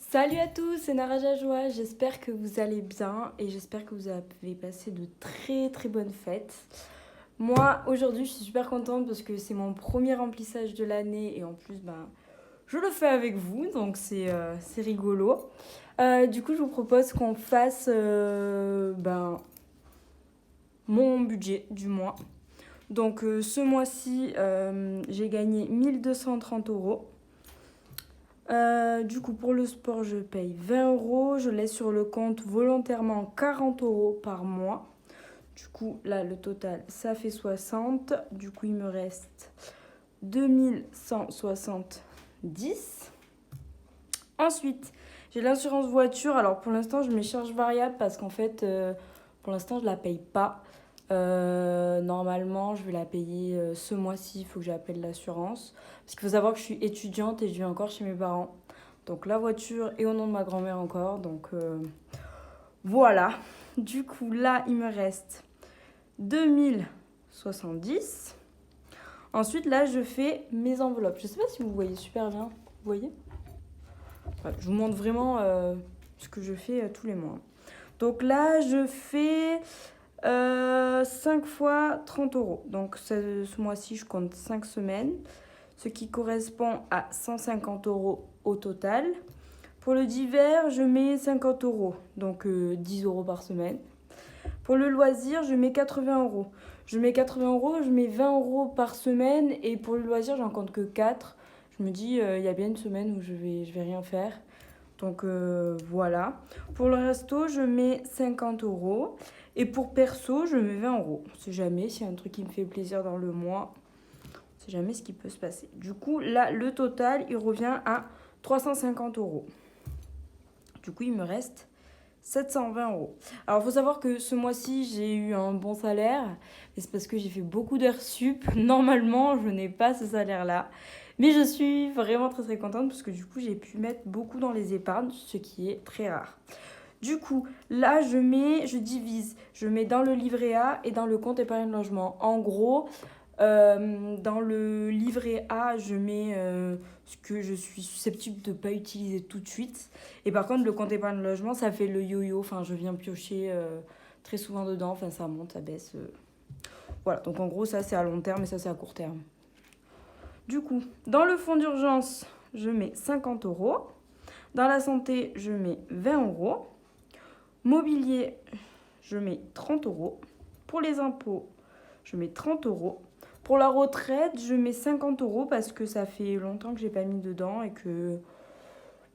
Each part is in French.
Salut à tous, c'est Naraja Joie, j'espère que vous allez bien et j'espère que vous avez passé de très très bonnes fêtes. Moi aujourd'hui je suis super contente parce que c'est mon premier remplissage de l'année et en plus je le fais avec vous donc c'est rigolo. Du coup je vous propose qu'on fasse mon budget du mois. Donc ce mois-ci j'ai gagné 1 230 euros. Du coup, pour le sport, je paye 20 euros. Je laisse sur le compte volontairement 40 euros par mois. Du coup, là, le total, ça fait 60. Du coup, il me reste 2170. Ensuite, j'ai l'assurance voiture. Alors, pour l'instant, je mets charge variable parce qu'en fait, pour l'instant, je ne la paye pas. Normalement, je vais la payer ce mois-ci. Il faut que j'appelle l'assurance. Parce qu'il faut savoir que je suis étudiante et je vis encore chez mes parents. Donc la voiture est au nom de ma grand-mère encore. Donc voilà. Du coup, là, il me reste 2070. Ensuite, là, je fais mes enveloppes. Je ne sais pas si vous voyez super bien. Vous voyez ? Ouais, je vous montre vraiment ce que je fais tous les mois. Donc là, je fais 5 fois 30 euros. Donc ce mois-ci, je compte 5 semaines, ce qui correspond à 150 euros au total. Pour le divers, je mets 50 euros, donc 10 euros par semaine. Pour le loisir, je mets 80 euros. Je mets 80 euros, je mets 20 euros par semaine et pour le loisir, j'en compte que 4. Je me dis, il y a bien une semaine où je vais rien faire. Donc voilà. Pour le resto, je mets 50 euros. Et pour perso, je mets 20 euros. On sait jamais s'il y a un truc qui me fait plaisir dans le mois. On sait jamais ce qui peut se passer. Du coup, là, le total, il revient à 350 euros. Du coup, il me reste 720 euros. Alors, il faut savoir que ce mois-ci, j'ai eu un bon salaire. Et c'est parce que j'ai fait beaucoup d'heures sup. Normalement, je n'ai pas ce salaire-là. Mais je suis vraiment très très contente parce que du coup, j'ai pu mettre beaucoup dans les épargnes, ce qui est très rare. Du coup, là, je divise. Je mets dans le livret A et dans le compte épargne logement. En gros, dans le livret A, je mets ce que je suis susceptible de ne pas utiliser tout de suite. Et par contre, le compte épargne logement, ça fait le yo-yo. Enfin, je viens piocher très souvent dedans. Enfin, ça monte, ça baisse. Voilà, donc en gros, ça, c'est à long terme et ça, c'est à court terme. Du coup, dans le fonds d'urgence, je mets 50 euros. Dans la santé, je mets 20 euros. Mobilier, je mets 30 euros. Pour les impôts, je mets 30 euros. Pour la retraite, je mets 50 euros parce que ça fait longtemps que j'ai pas mis dedans et que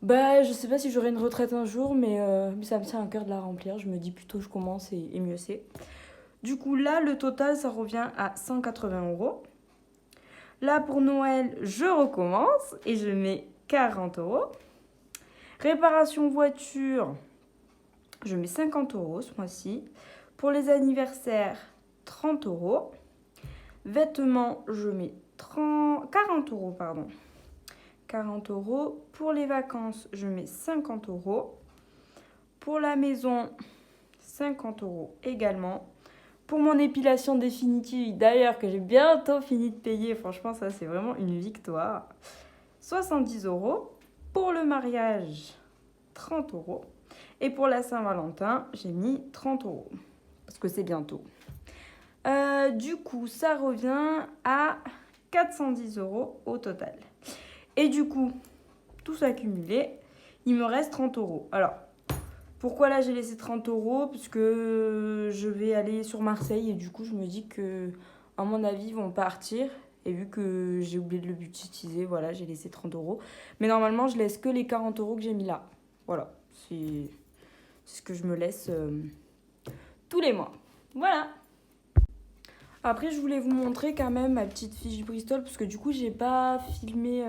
je sais pas si j'aurai une retraite un jour, mais ça me tient à cœur de la remplir. Je me dis plutôt je commence et mieux c'est. Du coup, là, le total, ça revient à 180 euros. Là, pour Noël, je recommence et je mets 40 euros. Réparation voiture, je mets 50 euros ce mois-ci. Pour les anniversaires, 30 euros. Vêtements, je mets 40 euros, pardon. 40 euros. Pour les vacances, je mets 50 euros. Pour la maison, 50 euros également. Pour mon épilation définitive, d'ailleurs, que j'ai bientôt fini de payer, franchement, ça, c'est vraiment une victoire. 70 euros. Pour le mariage, 30 euros. Et pour la Saint-Valentin, j'ai mis 30 euros. Parce que c'est bientôt. Du coup, ça revient à 410 euros au total. Et du coup, tout ça cumulé, il me reste 30 euros. Alors, pourquoi là j'ai laissé 30 euros? Parce que je vais aller sur Marseille et du coup, je me dis que, à mon avis, ils vont partir. Et vu que j'ai oublié de le budgétiser, voilà, j'ai laissé 30 euros. Mais normalement, je laisse que les 40 euros que j'ai mis là. Voilà, c'est ce que je me laisse tous les mois. Voilà. Après, je voulais vous montrer quand même ma petite fiche Bristol parce que du coup, j'ai pas filmé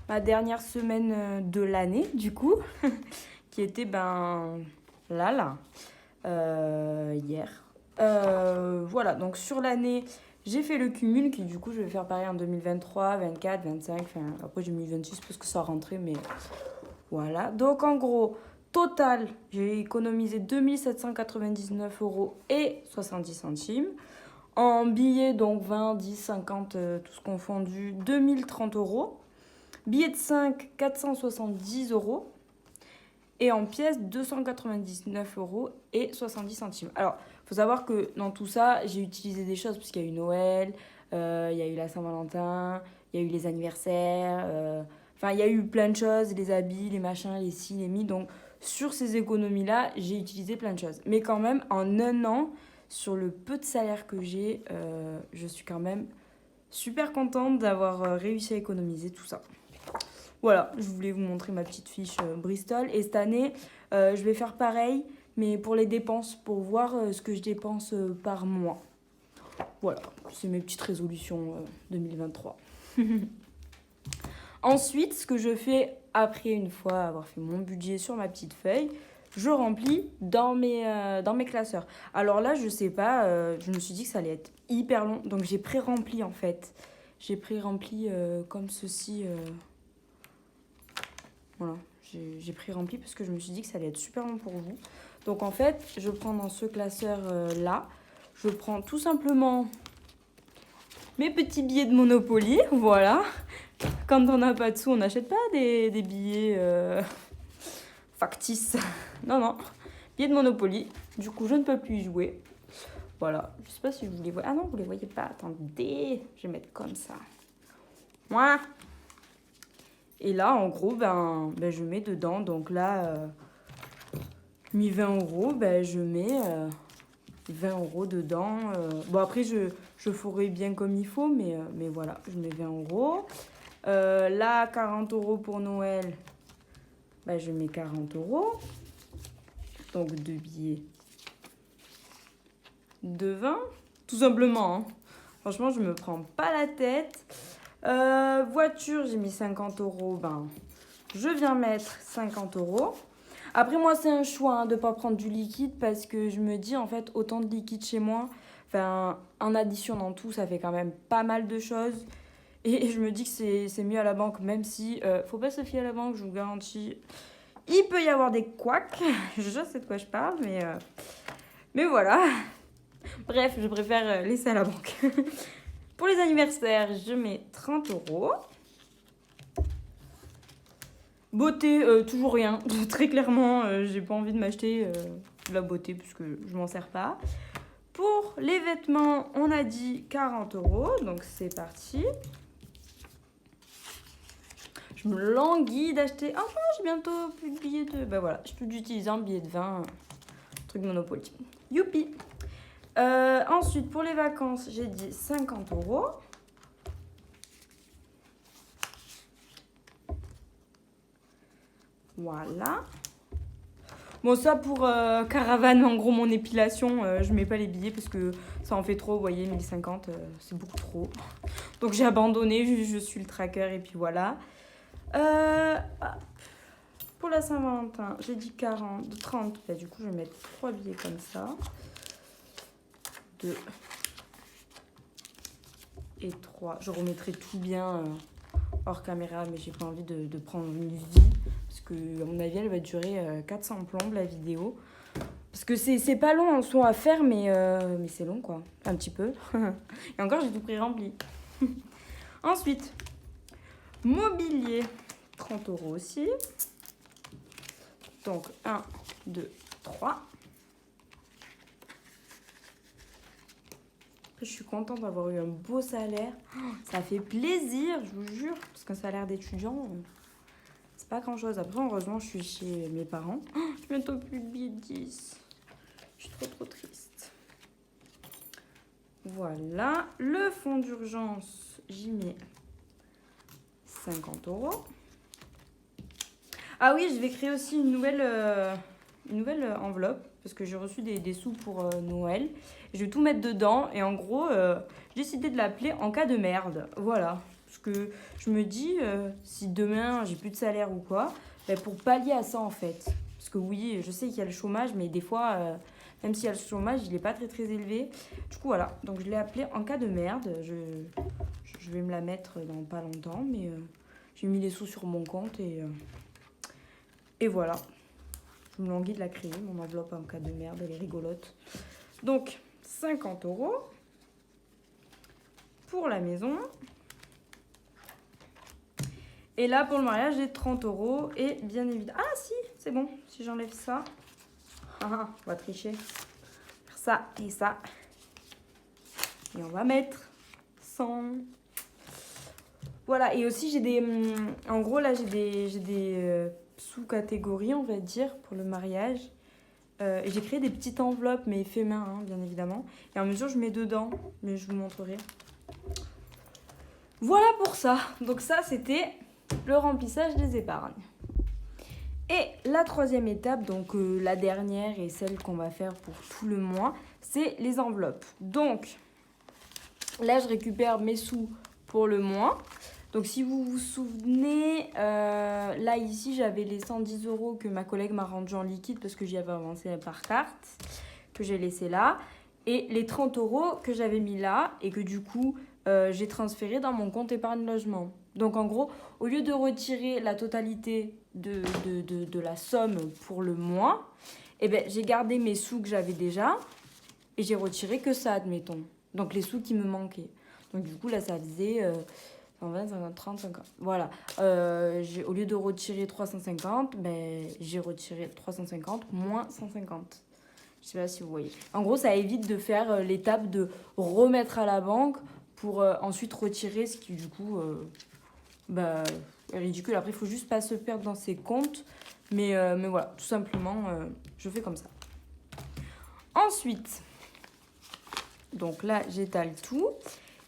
ma dernière semaine de l'année, du coup, qui était là, hier. Voilà, donc sur l'année, j'ai fait le cumul qui du coup, je vais faire pareil en 2023, 24, 25, enfin après j'ai mis 26 parce que ça rentrait, mais voilà. Donc en gros, total, j'ai économisé 2799 euros et 70 centimes. En billets, donc 20, 10, 50, tous confondus, 2030 euros. Billets de 5, 470 euros. Et en pièces, 299,70 €. Alors, il faut savoir que dans tout ça, j'ai utilisé des choses parce qu'il y a eu Noël, il y a eu la Saint-Valentin, il y a eu les anniversaires, enfin, il y a eu plein de choses, les habits, les machins, les ci, les mi. Donc, sur ces économies-là, j'ai utilisé plein de choses. Mais quand même, en un an, sur le peu de salaire que j'ai, je suis quand même super contente d'avoir réussi à économiser tout ça. Voilà, je voulais vous montrer ma petite fiche Bristol. Et cette année, je vais faire pareil, mais pour les dépenses, pour voir ce que je dépense par mois. Voilà, c'est mes petites résolutions 2023. Ensuite, ce que je fais après, une fois avoir fait mon budget sur ma petite feuille, je remplis dans mes classeurs. Alors là, je sais pas, je me suis dit que ça allait être hyper long, donc j'ai pré-rempli en fait. J'ai pré-rempli comme ceci. Voilà, j'ai pré-rempli parce que je me suis dit que ça allait être super long pour vous. Donc en fait, je prends dans ce classeur là, je prends tout simplement mes petits billets de Monopoly, voilà. Quand on n'a pas de sous, on n'achète pas des billets factices. Non, non, billets de Monopoly. Du coup, je ne peux plus y jouer. Voilà, je sais pas si vous les voyez. Ah non, vous les voyez pas. Attendez, je vais mettre comme ça. Moi. Et là, en gros, je mets dedans. Donc là, mis 20 €, je mets 20 € dedans. Bon, après, je ferai bien comme il faut, mais voilà, je mets 20 €. Là, 40 € pour Noël, je mets 40 €. Donc, 2 billets de 20, tout simplement. Hein. Franchement, je me prends pas la tête. Voiture, j'ai mis 50 €. Je viens mettre 50 €. Après, moi, c'est un choix de ne pas prendre du liquide parce que je me dis, en fait, autant de liquide chez moi, en additionnant tout, ça fait quand même pas mal de choses. Et je me dis que c'est mieux à la banque, même si, faut pas se fier à la banque, je vous garantis. Il peut y avoir des couacs, je sais de quoi je parle, mais voilà. Bref, je préfère laisser à la banque. Pour les anniversaires, je mets 30 €. Beauté, toujours rien. Très clairement, j'ai pas envie de m'acheter de la beauté puisque je m'en sers pas. Pour les vêtements, on a dit 40 €. Donc c'est parti. Je me languis d'acheter. Ah non, j'ai bientôt plus de billets de. Voilà, je peux utiliser un billet de 20. Truc Monopoly. Youpi! Ensuite, pour les vacances, j'ai dit 50 €. Voilà. Bon, ça pour caravane, en gros, mon épilation, je mets pas les billets parce que ça en fait trop, vous voyez, 1050, c'est beaucoup trop. Donc j'ai abandonné, je suis le tracker et puis voilà. Pour la Saint-Valentin, j'ai dit 40, 30, du coup je vais mettre 3 billets comme ça. 2 et 3. Je remettrai tout bien hors caméra, mais j'ai pas envie de prendre une vie. Parce que, à mon avis, elle va durer 400 plombes, la vidéo. Parce que c'est pas long en soi à faire, mais c'est long, quoi. Un petit peu. Et encore, j'ai tout pré-rempli. Ensuite, mobilier, 30 € aussi. Donc, 1, 2, 3. Après, je suis contente d'avoir eu un beau salaire. Ça fait plaisir, je vous jure. Parce qu'un salaire d'étudiant, c'est pas grand chose. Après, heureusement, je suis chez mes parents. J'ai bientôt plus de billets de 10. Je suis trop triste. Voilà. Le fonds d'urgence, j'y mets 50 €. Ah oui, je vais créer aussi une nouvelle enveloppe. Parce que j'ai reçu des sous pour Noël. Je vais tout mettre dedans. Et en gros, j'ai décidé de l'appeler en cas de merde. Voilà. Parce que je me dis, si demain j'ai plus de salaire ou quoi, pour pallier à ça en fait. Parce que oui, je sais qu'il y a le chômage, mais des fois, même s'il y a le chômage, il n'est pas très élevé. Du coup, voilà. Donc je l'ai appelé en cas de merde. Je vais me la mettre dans pas longtemps, mais j'ai mis les sous sur mon compte et voilà. Je me languis de la créer, mon enveloppe en cas de merde, elle est rigolote. Donc, 50 € pour la maison. Et là, pour le mariage, j'ai 30 € et bien évidemment... Ah si, c'est bon. Si j'enlève ça, on va tricher. Faire ça et ça. Et on va mettre 100. Voilà, et aussi j'ai des... En gros, là, j'ai des sous-catégories, on va dire, pour le mariage. Et j'ai créé des petites enveloppes, mais fait main, hein, bien évidemment. Et à mesure, je mets dedans, mais je vous montrerai. Voilà pour ça. Donc ça, c'était le remplissage des épargnes. Et la troisième étape, donc la dernière et celle qu'on va faire pour tout le mois, c'est les enveloppes. Donc là, je récupère mes sous pour le mois. Donc si vous vous souvenez, là ici, j'avais les 110 € que ma collègue m'a rendu en liquide parce que j'y avais avancé par carte, que j'ai laissé là. Et les 30 € que j'avais mis là et que du coup, j'ai transféré dans mon compte épargne logement. Donc en gros, au lieu de retirer la totalité de la somme pour le mois, eh ben, j'ai gardé mes sous que j'avais déjà et j'ai retiré que ça, admettons. Donc les sous qui me manquaient. Donc du coup, là, ça faisait 120, 50, 30, 50. Voilà. Au lieu de retirer 350, ben, j'ai retiré 350 moins 150. Je sais pas si vous voyez. En gros, ça évite de faire l'étape de remettre à la banque pour ensuite retirer ce qui, du coup, est ridicule. Après, il faut juste pas se perdre dans ses comptes. Mais voilà, tout simplement, je fais comme ça. Ensuite, donc là, j'étale tout.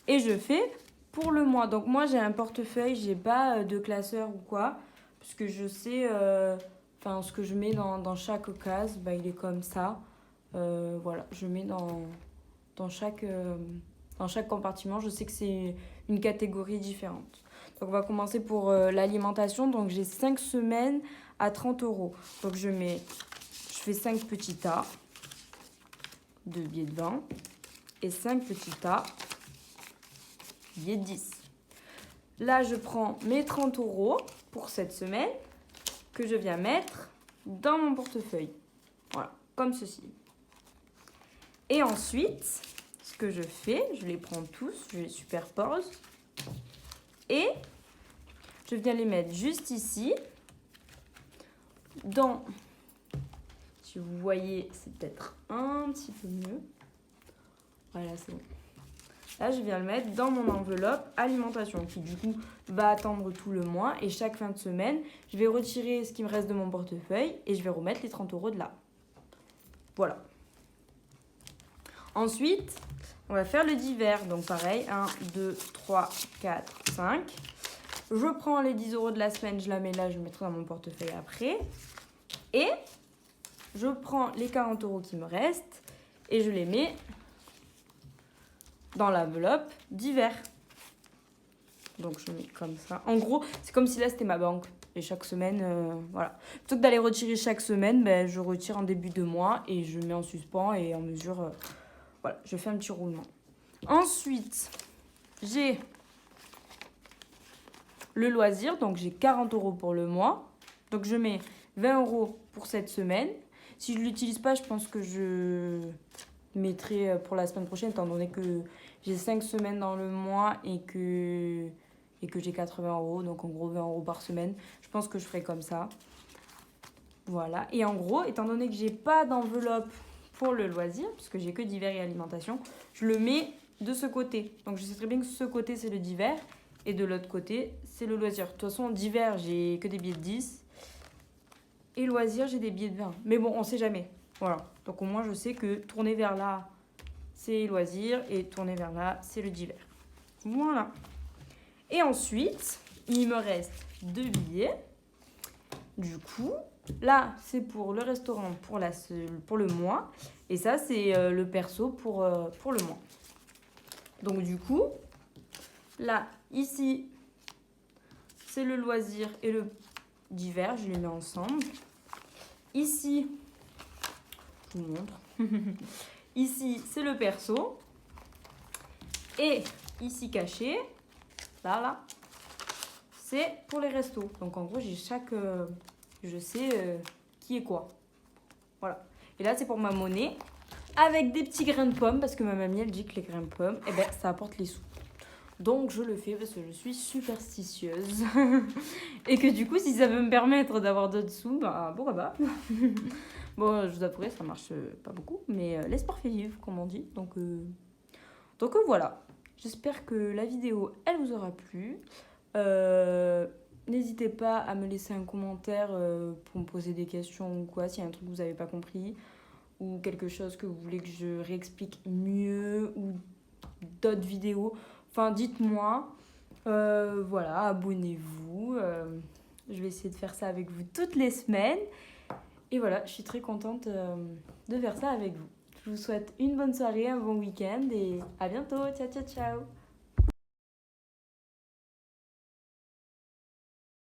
Et je fais pour le mois. Donc moi, j'ai un portefeuille. J'ai pas de classeur ou quoi. Parce que je sais, ce que je mets dans chaque case, il est comme ça. Voilà, je mets dans chaque compartiment. Je sais que c'est une catégorie différente. Donc on va commencer pour l'alimentation. Donc j'ai 5 semaines à 30 €. Donc je fais 5 petits tas de billets de 20 et 5 petits tas de billets de 10. Là, je prends mes 30 € pour cette semaine que je viens mettre dans mon portefeuille. Voilà, comme ceci. Et ensuite, ce que je fais, je les prends tous, je les superpose et je viens les mettre juste ici. Si vous voyez, c'est peut-être un petit peu mieux. Voilà, c'est bon. Là, je viens le mettre dans mon enveloppe alimentation qui, du coup, va attendre tout le mois. Et chaque fin de semaine, je vais retirer ce qui me reste de mon portefeuille et je vais remettre les 30 € de là. Voilà. Ensuite, on va faire le divers. Donc pareil, 1, 2, 3, 4, 5. Je prends les 10 € de la semaine, je la mets là, je mettrai dans mon portefeuille après. Et je prends les 40 € qui me restent et je les mets dans l'enveloppe divers. Donc je mets comme ça. En gros, c'est comme si là c'était ma banque. Et chaque semaine, voilà. Plutôt que d'aller retirer chaque semaine, je retire en début de mois et je mets en suspens et en mesure... voilà, je fais un petit roulement. Ensuite, j'ai le loisir. Donc j'ai 40 € pour le mois. Donc je mets 20 € pour cette semaine. Si je ne l'utilise pas, je pense que je mettrai pour la semaine prochaine, étant donné que j'ai 5 semaines dans le mois et que j'ai 80 €. Donc en gros 20 € par semaine. Je pense que je ferai comme ça. Voilà. Et en gros, étant donné que j'ai pas d'enveloppe pour le loisir, puisque j'ai que divers et alimentation, je le mets de ce côté. Donc je sais très bien que ce côté c'est le divers et de l'autre côté c'est le loisir. De toute façon, divers, j'ai que des billets de 10 et loisir, j'ai des billets de 20. Mais bon, on sait jamais. Voilà. Donc au moins je sais que tourner vers là c'est loisir et tourner vers là c'est le divers. Voilà. Et ensuite, il me reste 2 billets. Du coup, là, c'est pour le restaurant pour le mois. Et ça, c'est le perso pour le mois. Donc, du coup, là, ici, c'est le loisir et le divers. Je les mets ensemble. Ici, je vous montre. Ici, c'est le perso. Et ici, caché, là, c'est pour les restos. Donc, en gros, j'ai je sais qui est quoi. Voilà. Et là, c'est pour ma monnaie. Avec des petits grains de pommes. Parce que ma mamie, elle dit que les grains de pommes, ça apporte les sous. Donc je le fais parce que je suis superstitieuse. Et que du coup, si ça peut me permettre d'avoir d'autres sous, bah pourquoi pas. Bon, je vous avouerai, ça marche pas beaucoup, mais l'espoir fait vivre, comme on dit. Donc voilà. J'espère que la vidéo, elle vous aura plu. N'hésitez pas à me laisser un commentaire pour me poser des questions ou quoi, s'il y a un truc que vous n'avez pas compris ou quelque chose que vous voulez que je réexplique mieux ou d'autres vidéos. Enfin, dites-moi. Voilà, abonnez-vous. Je vais essayer de faire ça avec vous toutes les semaines. Et voilà, je suis très contente de faire ça avec vous. Je vous souhaite une bonne soirée, un bon week-end et à bientôt. Ciao, ciao, ciao.